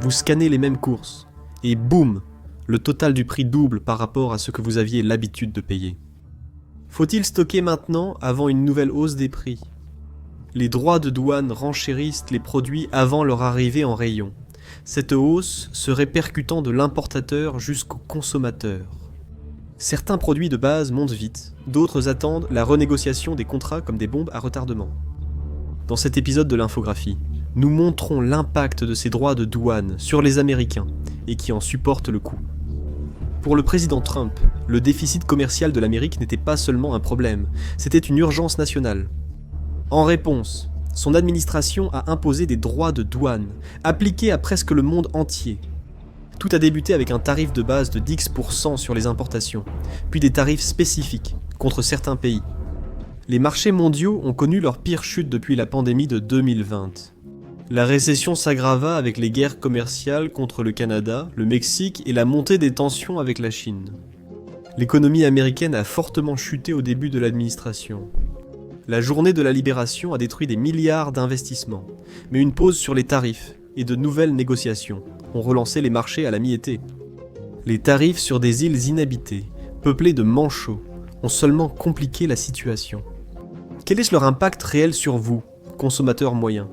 Vous scannez les mêmes courses, et boum, le total du prix double par rapport à ce que vous aviez l'habitude de payer. Faut-il stocker maintenant avant une nouvelle hausse des prix ? Les droits de douane renchérissent les produits avant leur arrivée en rayon. Cette hausse se répercutant de l'importateur jusqu'au consommateur. Certains produits de base montent vite, d'autres attendent la renégociation des contrats comme des bombes à retardement. Dans cet épisode de l'infographie, nous montrons l'impact de ces droits de douane sur les Américains et qui en supportent le coût. Pour le président Trump, le déficit commercial de l'Amérique n'était pas seulement un problème, c'était une urgence nationale. En réponse, son administration a imposé des droits de douane, appliqués à presque le monde entier. Tout a débuté avec un tarif de base de 10% sur les importations, puis des tarifs spécifiques contre certains pays. Les marchés mondiaux ont connu leur pire chute depuis la pandémie de 2020. La récession s'aggrava avec les guerres commerciales contre le Canada, le Mexique et la montée des tensions avec la Chine. L'économie américaine a fortement chuté au début de l'administration. La journée de la libération a détruit des milliards d'investissements, mais une pause sur les tarifs et de nouvelles négociations ont relancé les marchés à la mi-été. Les tarifs sur des îles inhabitées, peuplées de manchots, ont seulement compliqué la situation. Quel est leur impact réel sur vous, consommateurs moyens ?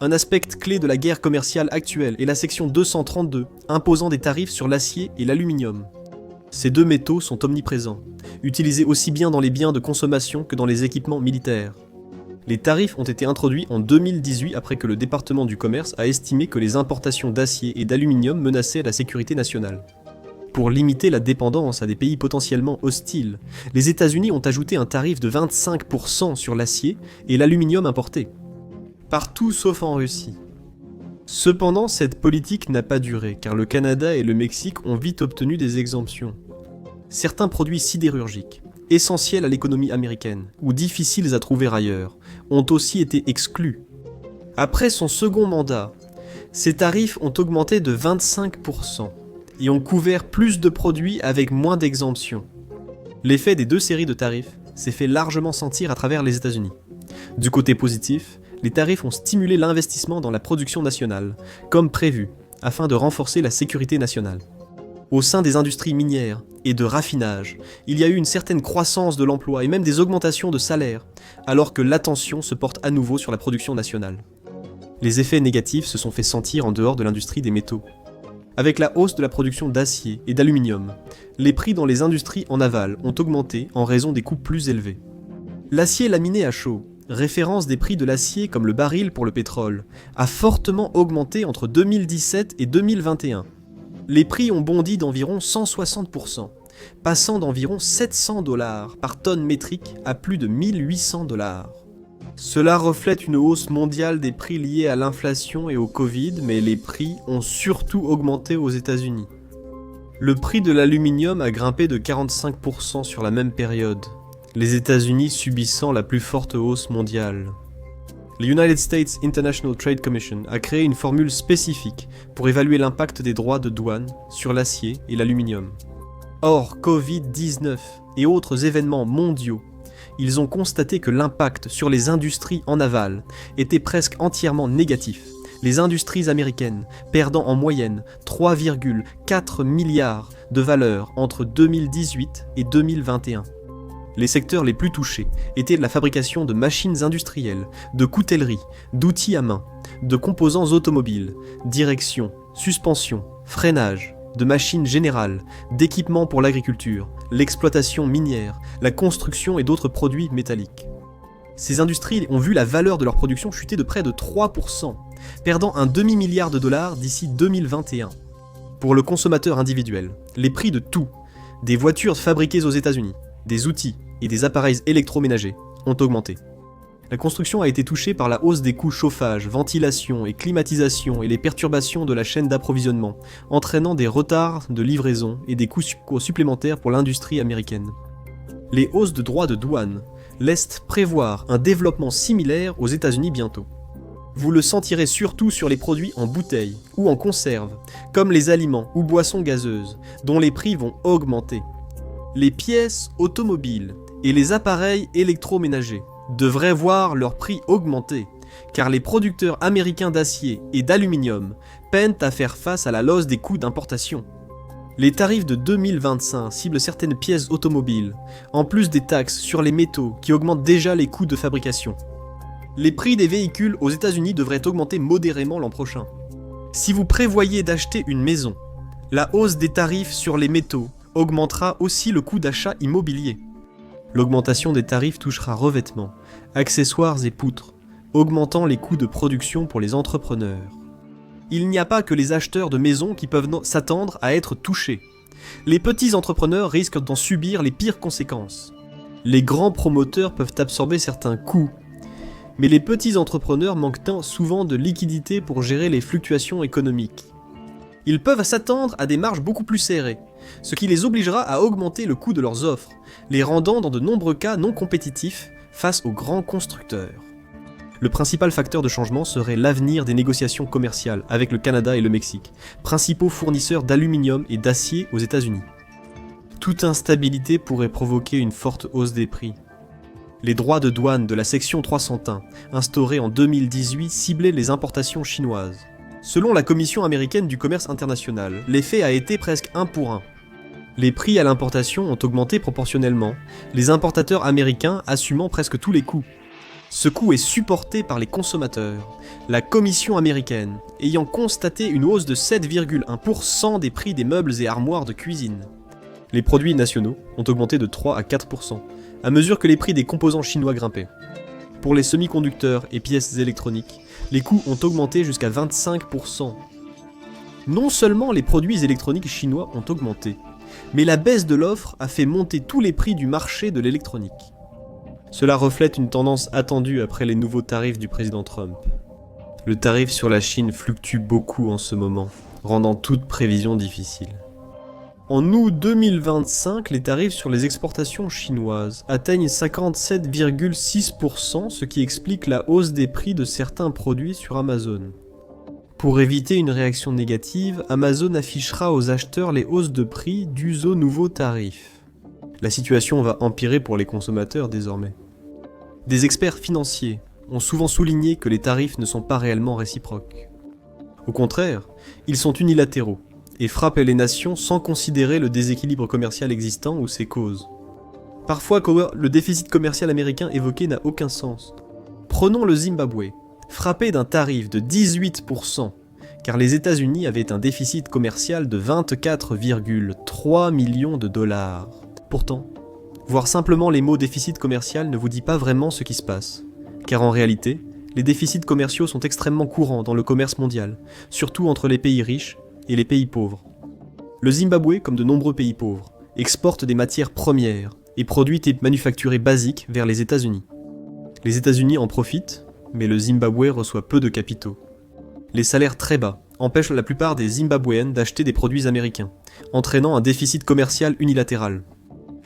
Un aspect clé de la guerre commerciale actuelle est la section 232, imposant des tarifs sur l'acier et l'aluminium. Ces deux métaux sont omniprésents, utilisés aussi bien dans les biens de consommation que dans les équipements militaires. Les tarifs ont été introduits en 2018 après que le département du commerce a estimé que les importations d'acier et d'aluminium menaçaient la sécurité nationale. Pour limiter la dépendance à des pays potentiellement hostiles, les États-Unis ont ajouté un tarif de 25% sur l'acier et l'aluminium importé. Partout sauf en Russie. Cependant, cette politique n'a pas duré, car le Canada et le Mexique ont vite obtenu des exemptions. Certains produits sidérurgiques, essentiels à l'économie américaine, ou difficiles à trouver ailleurs, ont aussi été exclus. Après son second mandat, ces tarifs ont augmenté de 25% et ont couvert plus de produits avec moins d'exemptions. L'effet des deux séries de tarifs s'est fait largement sentir à travers les États-Unis. Du côté positif, les tarifs ont stimulé l'investissement dans la production nationale, comme prévu, afin de renforcer la sécurité nationale. Au sein des industries minières et de raffinage, il y a eu une certaine croissance de l'emploi et même des augmentations de salaire, alors que l'attention se porte à nouveau sur la production nationale. Les effets négatifs se sont fait sentir en dehors de l'industrie des métaux. Avec la hausse de la production d'acier et d'aluminium, les prix dans les industries en aval ont augmenté en raison des coûts plus élevés. L'acier laminé à chaud, référence des prix de l'acier comme le baril pour le pétrole, a fortement augmenté entre 2017 et 2021. Les prix ont bondi d'environ 160%, passant d'environ $700 par tonne métrique à plus de $1 800. Cela reflète une hausse mondiale des prix liés à l'inflation et au Covid, mais les prix ont surtout augmenté aux États-Unis. Le prix de l'aluminium a grimpé de 45% sur la même période, les États-Unis subissant la plus forte hausse mondiale. Le United States International Trade Commission a créé une formule spécifique pour évaluer l'impact des droits de douane sur l'acier et l'aluminium. Or, Covid-19 et autres événements mondiaux, ils ont constaté que l'impact sur les industries en aval était presque entièrement négatif, les industries américaines perdant en moyenne 3,4 milliards de valeur entre 2018 et 2021. Les secteurs les plus touchés étaient la fabrication de machines industrielles, de coutellerie, d'outils à main, de composants automobiles, direction, suspension, freinage, de machines générales, d'équipements pour l'agriculture, l'exploitation minière, la construction et d'autres produits métalliques. Ces industries ont vu la valeur de leur production chuter de près de 3%, perdant un demi-milliard de dollars d'ici 2021. Pour le consommateur individuel, les prix de tout, des voitures fabriquées aux États-Unis, des outils et des appareils électroménagers ont augmenté. La construction a été touchée par la hausse des coûts chauffage, ventilation et climatisation et les perturbations de la chaîne d'approvisionnement, entraînant des retards de livraison et des coûts supplémentaires pour l'industrie américaine. Les hausses de droits de douane laissent prévoir un développement similaire aux États-Unis bientôt. Vous le sentirez surtout sur les produits en bouteille ou en conserve, comme les aliments ou boissons gazeuses, dont les prix vont augmenter. Les pièces automobiles et les appareils électroménagers devraient voir leur prix augmenter, car les producteurs américains d'acier et d'aluminium peinent à faire face à la hausse des coûts d'importation. Les tarifs de 2025 ciblent certaines pièces automobiles, en plus des taxes sur les métaux qui augmentent déjà les coûts de fabrication. Les prix des véhicules aux États-Unis devraient augmenter modérément l'an prochain. Si vous prévoyez d'acheter une maison, la hausse des tarifs sur les métaux augmentera aussi le coût d'achat immobilier. L'augmentation des tarifs touchera revêtements, accessoires et poutres, augmentant les coûts de production pour les entrepreneurs. Il n'y a pas que les acheteurs de maisons qui peuvent s'attendre à être touchés. Les petits entrepreneurs risquent d'en subir les pires conséquences. Les grands promoteurs peuvent absorber certains coûts, mais les petits entrepreneurs manquent souvent de liquidité pour gérer les fluctuations économiques. Ils peuvent s'attendre à des marges beaucoup plus serrées, ce qui les obligera à augmenter le coût de leurs offres, les rendant dans de nombreux cas non compétitifs face aux grands constructeurs. Le principal facteur de changement serait l'avenir des négociations commerciales avec le Canada et le Mexique, principaux fournisseurs d'aluminium et d'acier aux États-Unis. Toute instabilité pourrait provoquer une forte hausse des prix. Les droits de douane de la section 301, instaurés en 2018, ciblaient les importations chinoises. Selon la Commission américaine du commerce international, l'effet a été presque 1 pour 1. Les prix à l'importation ont augmenté proportionnellement, les importateurs américains assumant presque tous les coûts. Ce coût est supporté par les consommateurs, la Commission américaine ayant constaté une hausse de 7,1% des prix des meubles et armoires de cuisine. Les produits nationaux ont augmenté de 3 à 4%, à mesure que les prix des composants chinois grimpaient. Pour les semi-conducteurs et pièces électroniques, les coûts ont augmenté jusqu'à 25%. Non seulement les produits électroniques chinois ont augmenté, mais la baisse de l'offre a fait monter tous les prix du marché de l'électronique. Cela reflète une tendance attendue après les nouveaux tarifs du président Trump. Le tarif sur la Chine fluctue beaucoup en ce moment, rendant toute prévision difficile. En août 2025, les tarifs sur les exportations chinoises atteignent 57,6%, ce qui explique la hausse des prix de certains produits sur Amazon. Pour éviter une réaction négative, Amazon affichera aux acheteurs les hausses de prix dues aux nouveaux tarifs. La situation va empirer pour les consommateurs désormais. Des experts financiers ont souvent souligné que les tarifs ne sont pas réellement réciproques. Au contraire, ils sont unilatéraux et frappent les nations sans considérer le déséquilibre commercial existant ou ses causes. Parfois, le déficit commercial américain évoqué n'a aucun sens. Prenons le Zimbabwe, frappé d'un tarif de 18%, car les États-Unis avaient un déficit commercial de 24,3 millions de dollars. Pourtant, voir simplement les mots déficit commercial ne vous dit pas vraiment ce qui se passe, car en réalité, les déficits commerciaux sont extrêmement courants dans le commerce mondial, surtout entre les pays riches et les pays pauvres. Le Zimbabwe, comme de nombreux pays pauvres, exporte des matières premières et produits et manufacturés basiques vers les États-Unis. Les États-Unis en profitent, mais le Zimbabwe reçoit peu de capitaux. Les salaires très bas empêchent la plupart des Zimbabwéennes d'acheter des produits américains, entraînant un déficit commercial unilatéral.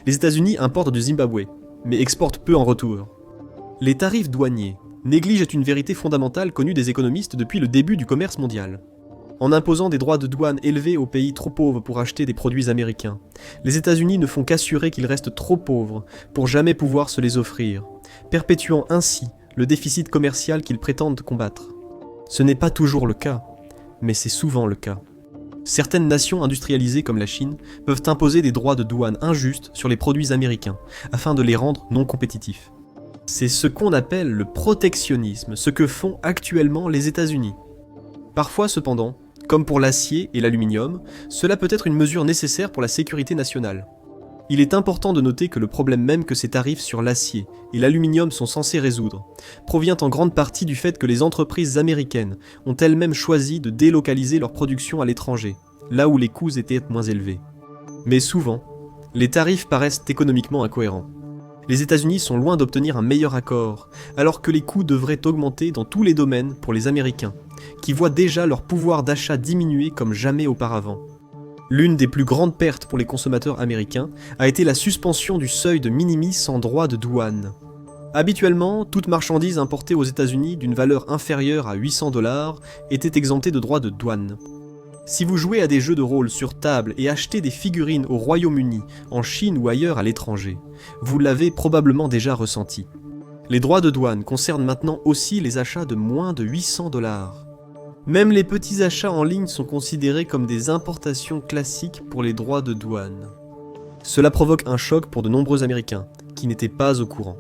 Les États-Unis importent du Zimbabwe, mais exportent peu en retour. Les tarifs douaniers négligent une vérité fondamentale connue des économistes depuis le début du commerce mondial. En imposant des droits de douane élevés aux pays trop pauvres pour acheter des produits américains, les États-Unis ne font qu'assurer qu'ils restent trop pauvres pour jamais pouvoir se les offrir, perpétuant ainsi le déficit commercial qu'ils prétendent combattre. Ce n'est pas toujours le cas, mais c'est souvent le cas. Certaines nations industrialisées comme la Chine peuvent imposer des droits de douane injustes sur les produits américains, afin de les rendre non compétitifs. C'est ce qu'on appelle le protectionnisme, ce que font actuellement les États-Unis. Parfois cependant, comme pour l'acier et l'aluminium, cela peut être une mesure nécessaire pour la sécurité nationale. Il est important de noter que le problème même que ces tarifs sur l'acier et l'aluminium sont censés résoudre provient en grande partie du fait que les entreprises américaines ont elles-mêmes choisi de délocaliser leur production à l'étranger, là où les coûts étaient moins élevés. Mais souvent, les tarifs paraissent économiquement incohérents. Les États-Unis sont loin d'obtenir un meilleur accord, alors que les coûts devraient augmenter dans tous les domaines pour les Américains, qui voient déjà leur pouvoir d'achat diminuer comme jamais auparavant. L'une des plus grandes pertes pour les consommateurs américains a été la suspension du seuil de minimis sans droit de douane. Habituellement, toute marchandise importée aux États-Unis d'une valeur inférieure à 800 $ était exemptée de droits de douane. Si vous jouez à des jeux de rôle sur table et achetez des figurines au Royaume-Uni, en Chine ou ailleurs à l'étranger, vous l'avez probablement déjà ressenti. Les droits de douane concernent maintenant aussi les achats de moins de 800 $. Même les petits achats en ligne sont considérés comme des importations classiques pour les droits de douane. Cela provoque un choc pour de nombreux Américains, qui n'étaient pas au courant.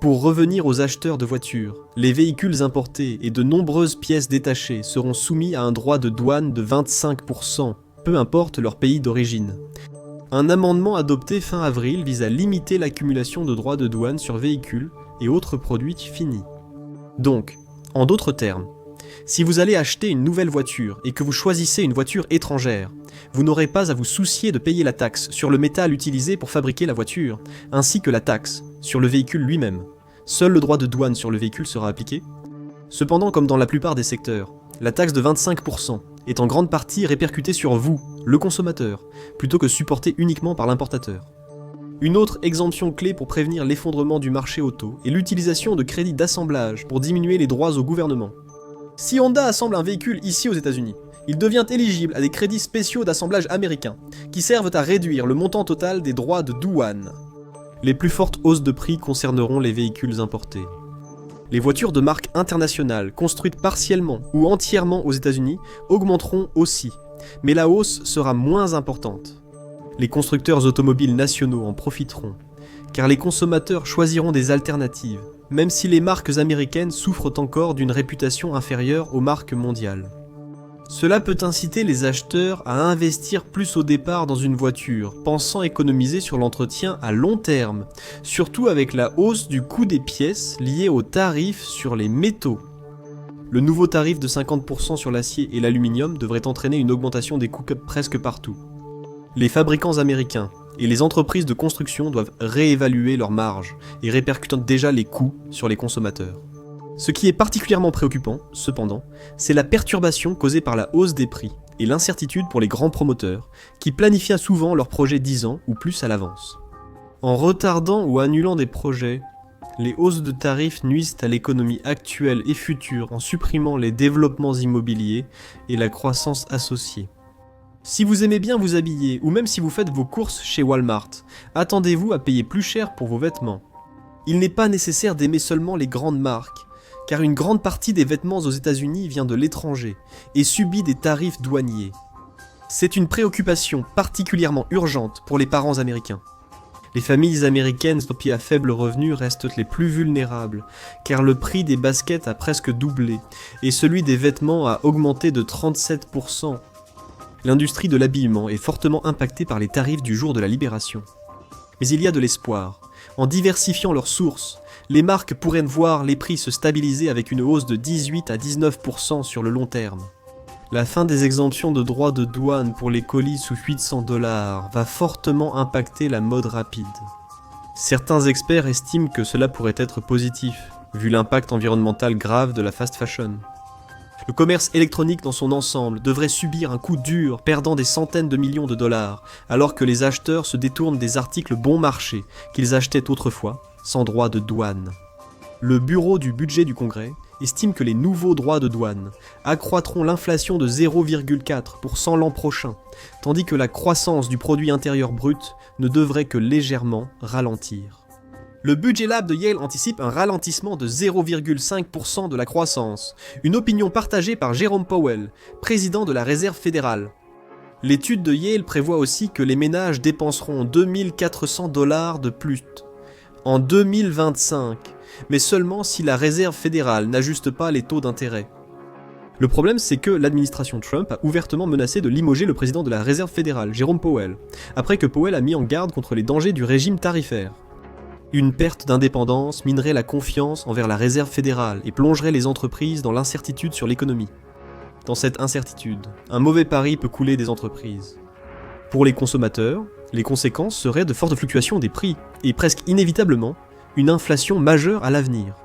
Pour revenir aux acheteurs de voitures, les véhicules importés et de nombreuses pièces détachées seront soumis à un droit de douane de 25%, peu importe leur pays d'origine. Un amendement adopté fin avril vise à limiter l'accumulation de droits de douane sur véhicules et autres produits finis. Donc, en d'autres termes, si vous allez acheter une nouvelle voiture et que vous choisissez une voiture étrangère, vous n'aurez pas à vous soucier de payer la taxe sur le métal utilisé pour fabriquer la voiture, ainsi que la taxe sur le véhicule lui-même. Seul le droit de douane sur le véhicule sera appliqué. Cependant, comme dans la plupart des secteurs, la taxe de 25% est en grande partie répercutée sur vous, le consommateur, plutôt que supportée uniquement par l'importateur. Une autre exemption clé pour prévenir l'effondrement du marché auto est l'utilisation de crédits d'assemblage pour diminuer les droits au gouvernement. Si Honda assemble un véhicule ici aux États-Unis, il devient éligible à des crédits spéciaux d'assemblage américains, qui servent à réduire le montant total des droits de douane. Les plus fortes hausses de prix concerneront les véhicules importés. Les voitures de marque internationale, construites partiellement ou entièrement aux États-Unis, augmenteront aussi, mais la hausse sera moins importante. Les constructeurs automobiles nationaux en profiteront, car les consommateurs choisiront des alternatives, même si les marques américaines souffrent encore d'une réputation inférieure aux marques mondiales. Cela peut inciter les acheteurs à investir plus au départ dans une voiture, pensant économiser sur l'entretien à long terme, surtout avec la hausse du coût des pièces liées aux tarifs sur les métaux. Le nouveau tarif de 50% sur l'acier et l'aluminium devrait entraîner une augmentation des coûts presque partout. Les fabricants américains et les entreprises de construction doivent réévaluer leurs marges et répercutant déjà les coûts sur les consommateurs. Ce qui est particulièrement préoccupant, cependant, c'est la perturbation causée par la hausse des prix et l'incertitude pour les grands promoteurs, qui planifient souvent leurs projets 10 ans ou plus à l'avance. En retardant ou annulant des projets, les hausses de tarifs nuisent à l'économie actuelle et future en supprimant les développements immobiliers et la croissance associée. Si vous aimez bien vous habiller, ou même si vous faites vos courses chez Walmart, attendez-vous à payer plus cher pour vos vêtements. Il n'est pas nécessaire d'aimer seulement les grandes marques, car une grande partie des vêtements aux États-Unis vient de l'étranger et subit des tarifs douaniers. C'est une préoccupation particulièrement urgente pour les parents américains. Les familles américaines à faible revenu restent les plus vulnérables, car le prix des baskets a presque doublé et celui des vêtements a augmenté de 37%. L'industrie de l'habillement est fortement impactée par les tarifs du jour de la libération. Mais il y a de l'espoir. En diversifiant leurs sources, les marques pourraient voir les prix se stabiliser avec une hausse de 18 à 19% sur le long terme. La fin des exemptions de droits de douane pour les colis sous 800 $ va fortement impacter la mode rapide. Certains experts estiment que cela pourrait être positif, vu l'impact environnemental grave de la fast fashion. Le commerce électronique dans son ensemble devrait subir un coup dur, perdant des centaines de millions de dollars, alors que les acheteurs se détournent des articles bon marché qu'ils achetaient autrefois, sans droit de douane. Le Bureau du budget du Congrès estime que les nouveaux droits de douane accroîtront l'inflation de 0,4% l'an prochain, tandis que la croissance du produit intérieur brut ne devrait que légèrement ralentir. Le Budget Lab de Yale anticipe un ralentissement de 0,5% de la croissance, une opinion partagée par Jerome Powell, président de la Réserve fédérale. L'étude de Yale prévoit aussi que les ménages dépenseront 2 400 $ de plus en 2025, mais seulement si la Réserve fédérale n'ajuste pas les taux d'intérêt. Le problème, c'est que l'administration Trump a ouvertement menacé de limoger le président de la Réserve fédérale, Jerome Powell, après que Powell a mis en garde contre les dangers du régime tarifaire. Une perte d'indépendance minerait la confiance envers la Réserve fédérale et plongerait les entreprises dans l'incertitude sur l'économie. Dans cette incertitude, un mauvais pari peut couler des entreprises. Pour les consommateurs, les conséquences seraient de fortes fluctuations des prix et presque inévitablement une inflation majeure à l'avenir.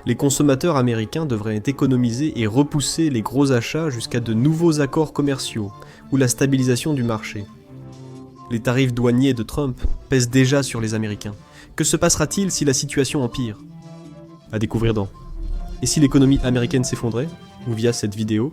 Les consommateurs américains devraient économiser et repousser les gros achats jusqu'à de nouveaux accords commerciaux ou la stabilisation du marché. Les tarifs douaniers de Trump pèsent déjà sur les Américains. Que se passera-t-il si la situation empire ? À découvrir dans « Et si l'économie américaine s'effondrait ?» ou via cette vidéo